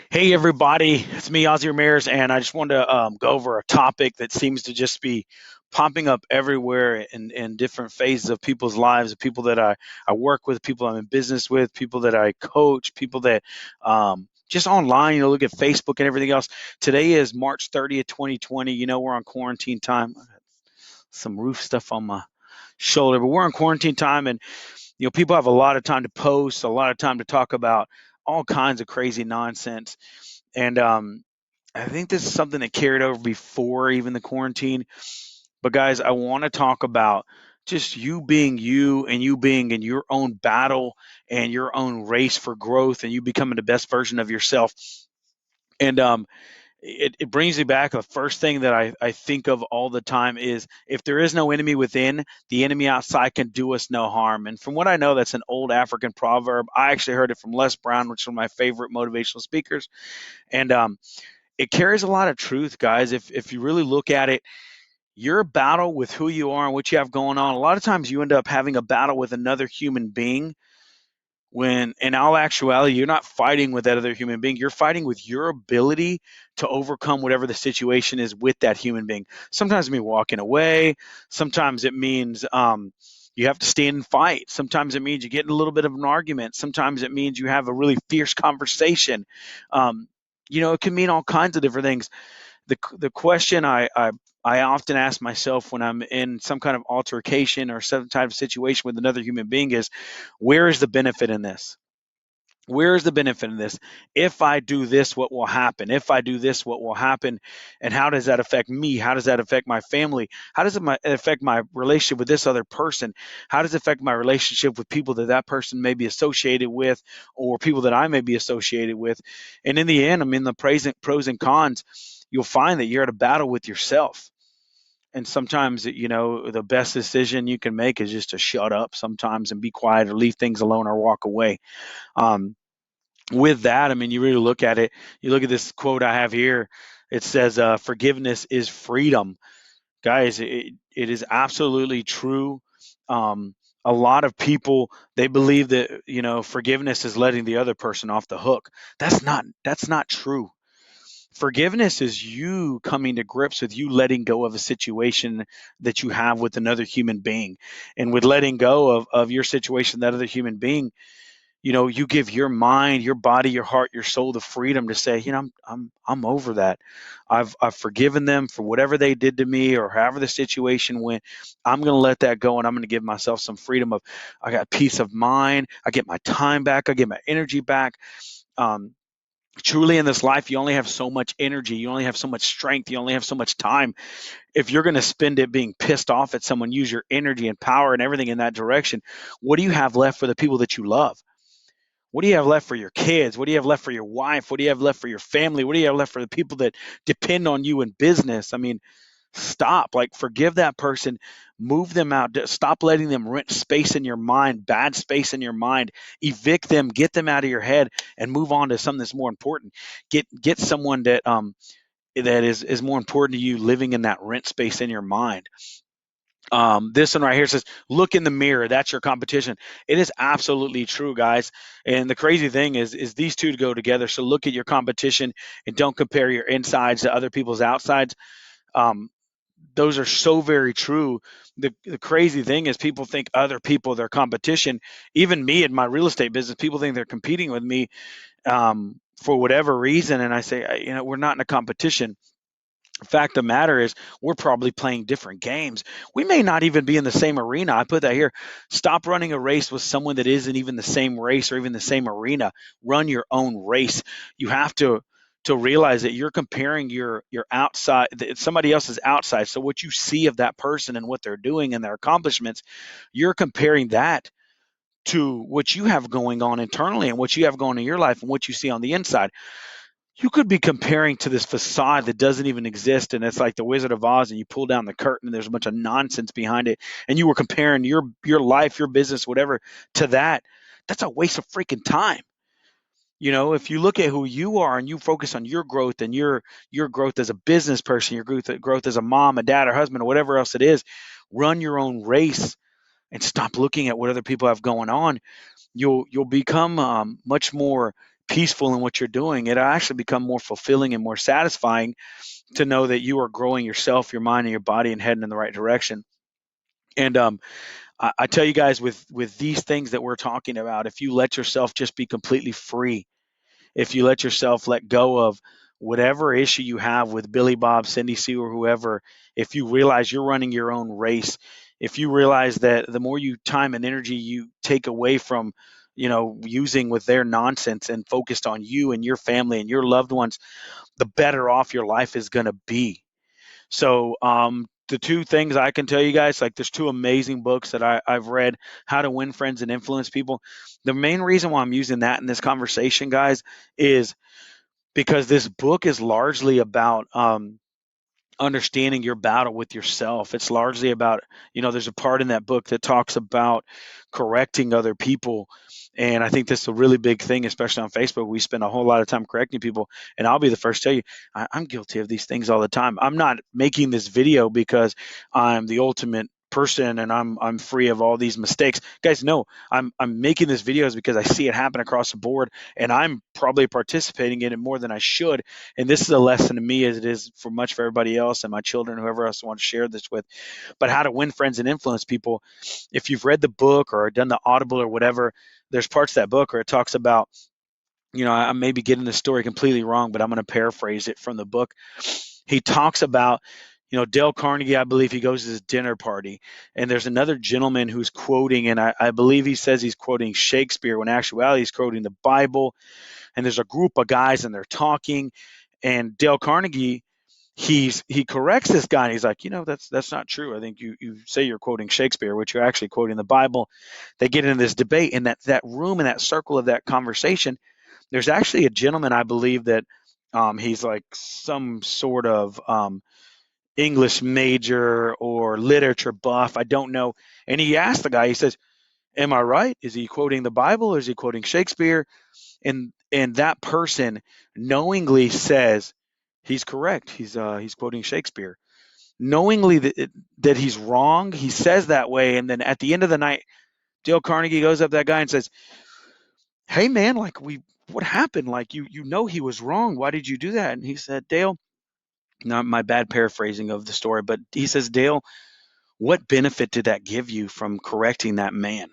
Hey everybody, it's me, Ozzy Ramirez, and I just wanted to go over a topic that seems to just be popping up everywhere in different phases of people's lives, the people that I work with, people I'm in business with, people that I coach, people that just online, look at Facebook and everything else. Today is March 30th, 2020. We're on quarantine time. I got some roof stuff on my shoulder, but we're on quarantine time, and people have a lot of time to post, a lot of time to talk about all kinds of crazy nonsense. And I think this is something that carried over before even the quarantine. But guys, I want to talk about just you being you and you being in your own battle and your own race for growth and you becoming the best version of yourself. And it brings me back. The first thing that I think of all the time is if there is no enemy within, the enemy outside can do us no harm. And from what I know, that's an old African proverb. I actually heard it from Les Brown, which is one of my favorite motivational speakers. And it carries a lot of truth, guys. If you really look at it, your battle with who you are and what you have going on, a lot of times you end up having a battle with another human being when in all actuality you're not fighting with that other human being. You're fighting with your ability to overcome whatever the situation is with that human being. Sometimes it means walking away. Sometimes it means you have to stand and fight. Sometimes it means you get in a little bit of an argument. Sometimes it means you have a really fierce conversation. um, it can mean all kinds of different things. The question I often ask myself when I'm in some kind of altercation or some type of situation with another human being is, where is the benefit in this? Where is the benefit in this? If I do this, what will happen? If I do this, what will happen? And how does that affect me? How does that affect my family? How does it affect my relationship with this other person? How does it affect my relationship with people that person may be associated with, or people that I may be associated with? And in the end, I mean, the pros and cons, you'll find that you're at a battle with yourself. And sometimes, the best decision you can make is just to shut up sometimes and be quiet or leave things alone or walk away. Um, with that, I mean, you really look at it, you look at this quote I have here. It says, forgiveness is freedom. Guys, it is absolutely true. A lot of people, they believe that, forgiveness is letting the other person off the hook. That's not true. Forgiveness is you coming to grips with you letting go of a situation that you have with another human being. And with letting go of your situation, that other human being, you give your mind, your body, your heart, your soul the freedom to say, I'm over that. I've forgiven them for whatever they did to me or however the situation went. I'm going to let that go, and I'm going to give myself some freedom of, I got peace of mind. I get my time back. I get my energy back. Um, Truly in this life, you only have so much energy. You only have so much strength. You only have so much time. If you're going to spend it being pissed off at someone, use your energy and power and everything in that direction, what do you have left for the people that you love? What do you have left for your kids? What do you have left for your wife? What do you have left for your family? What do you have left for the people that depend on you in business? I mean, stop. Like, forgive that person, move them out. Stop letting them rent space in your mind, bad space in your mind. Evict them, get them out of your head, and move on to something that's more important. Get someone that is more important to you living in that rent space in your mind. This one right here says, look in the mirror. That's your competition. It is absolutely true, guys. And the crazy thing is these two go together. So look at your competition and don't compare your insides to other people's outsides. Um, those are so very true. The crazy thing is people think other people, their competition. Even me in my real estate business, people think they're competing with me for whatever reason. And I say, we're not in a competition. Fact of the matter is, we're probably playing different games. We may not even be in the same arena. I put that here. Stop running a race with someone that isn't even the same race or even the same arena. Run your own race. You have to realize that you're comparing your outside, somebody else's outside. So what you see of that person and what they're doing and their accomplishments, you're comparing that to what you have going on internally and what you have going on in your life and what you see on the inside. You could be comparing to this facade that doesn't even exist, and it's like the Wizard of Oz, and you pull down the curtain and there's a bunch of nonsense behind it, and you were comparing your life, your business, whatever, to that. That's a waste of freaking time. If you look at who you are and you focus on your growth and your growth as a business person, your growth as a mom, a dad, or husband, or whatever else it is, run your own race and stop looking at what other people have going on. You'll become much more peaceful in what you're doing, it'll actually become more fulfilling and more satisfying to know that you are growing yourself, your mind, and your body and heading in the right direction. And I tell you guys, with these things that we're talking about, if you let yourself just be completely free, if you let yourself let go of whatever issue you have with Billy Bob, Cindy Sue, or whoever, if you realize you're running your own race, if you realize that the more you time and energy you take away from, using with their nonsense and focused on you and your family and your loved ones, the better off your life is going to be. So, the two things I can tell you guys, like there's two amazing books that I've read, How to Win Friends and Influence People. The main reason why I'm using that in this conversation, guys, is because this book is largely about understanding your battle with yourself. It's largely about, there's a part in that book that talks about correcting other people. And I think this is a really big thing, especially on Facebook. We spend a whole lot of time correcting people. And I'll be the first to tell you, I'm guilty of these things all the time. I'm not making this video because I'm the ultimate person and I'm free of all these mistakes. Guys, no, I'm making this videos because I see it happen across the board and I'm probably participating in it more than I should. And this is a lesson to me as it is for much for everybody else and my children, whoever else I want to share this with. But How to Win Friends and Influence People, if you've read the book or done the Audible or whatever, there's parts of that book where it talks about, I may be getting the story completely wrong, but I'm going to paraphrase it from the book. He talks about, Dale Carnegie, I believe he goes to his dinner party, and there's another gentleman who's quoting, and I believe he says he's quoting Shakespeare when actuality he's quoting the Bible. And there's a group of guys and they're talking, and Dale Carnegie, he corrects this guy and he's like, that's not true. I think you say you're quoting Shakespeare, which you're actually quoting the Bible. They get into this debate in that room, in that circle of that conversation. There's actually a gentleman, I believe that he's like some sort of English major or literature buff. I don't know. And he asked the guy, he says, am I right? Is he quoting the Bible or is he quoting Shakespeare? And that person knowingly says he's correct. He's quoting Shakespeare. Knowingly that he's wrong, he says that way, and then at the end of the night, Dale Carnegie goes up to that guy and says, "Hey man, like what happened? Like you know he was wrong. Why did you do that?" And he said, "Dale, not my bad paraphrasing of the story, but he says, Dale, what benefit did that give you from correcting that man?"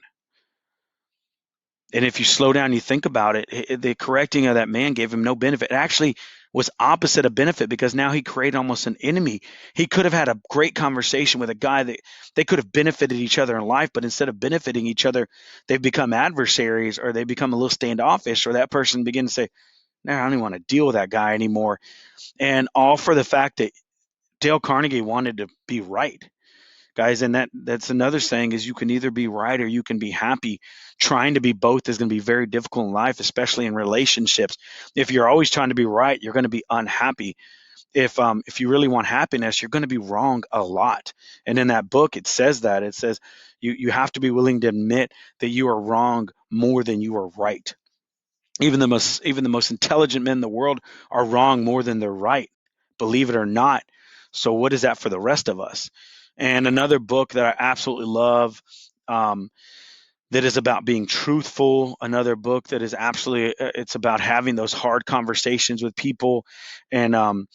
And if you slow down, you think about it, the correcting of that man gave him no benefit. It actually was opposite of benefit because now he created almost an enemy. He could have had a great conversation with a guy that they could have benefited each other in life, but instead of benefiting each other, they've become adversaries or they become a little standoffish, or that person begins to say, "No, I don't even want to deal with that guy anymore." And all for the fact that Dale Carnegie wanted to be right, guys. And that's another saying is you can either be right or you can be happy. Trying to be both is going to be very difficult in life, especially in relationships. If you're always trying to be right, you're going to be unhappy. If you really want happiness, you're going to be wrong a lot. And in that book it says that, it says you have to be willing to admit that you are wrong more than you are right. Even the most intelligent men in the world are wrong more than they're right, believe it or not. So what is that for the rest of us? And another book that I absolutely love, um, that is about being truthful. Another book that is absolutely, it's about having those hard conversations with people, and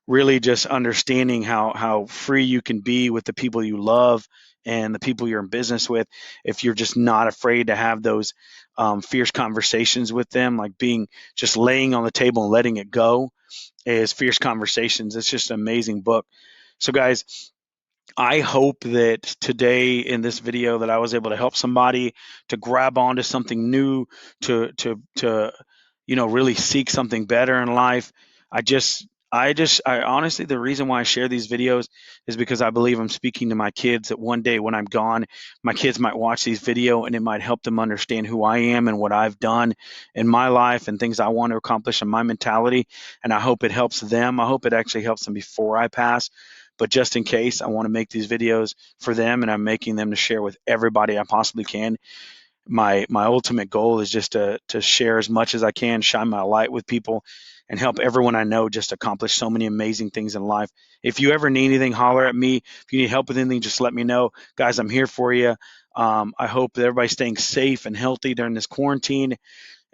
really just understanding how free you can be with the people you love and the people you're in business with, if you're just not afraid to have those fierce conversations with them, like being just laying on the table and letting it go is Fierce Conversations. It's just an amazing book. So guys, I hope that today in this video that I was able to help somebody to grab onto something new, to really seek something better in life. I honestly, the reason why I share these videos is because I believe I'm speaking to my kids, that one day when I'm gone, my kids might watch these video and it might help them understand who I am and what I've done in my life and things I want to accomplish in my mentality. And I hope it helps them. I hope it actually helps them before I pass. But just in case, I want to make these videos for them, and I'm making them to share with everybody I possibly can. My ultimate goal is just to share as much as I can, shine my light with people, and help everyone I know just accomplish so many amazing things in life. If you ever need anything, holler at me. If you need help with anything, just let me know. Guys, I'm here for you. I hope that everybody's staying safe and healthy during this quarantine.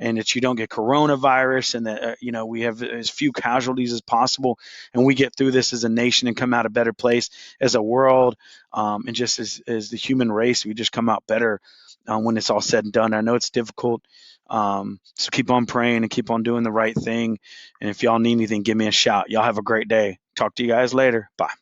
and that you don't get coronavirus, and that we have as few casualties as possible, and we get through this as a nation and come out a better place as a world, and just as the human race, we just come out better when it's all said and done. I know it's difficult, so keep on praying and keep on doing the right thing. And if y'all need anything, give me a shout. Y'all have a great day. Talk to you guys later. Bye.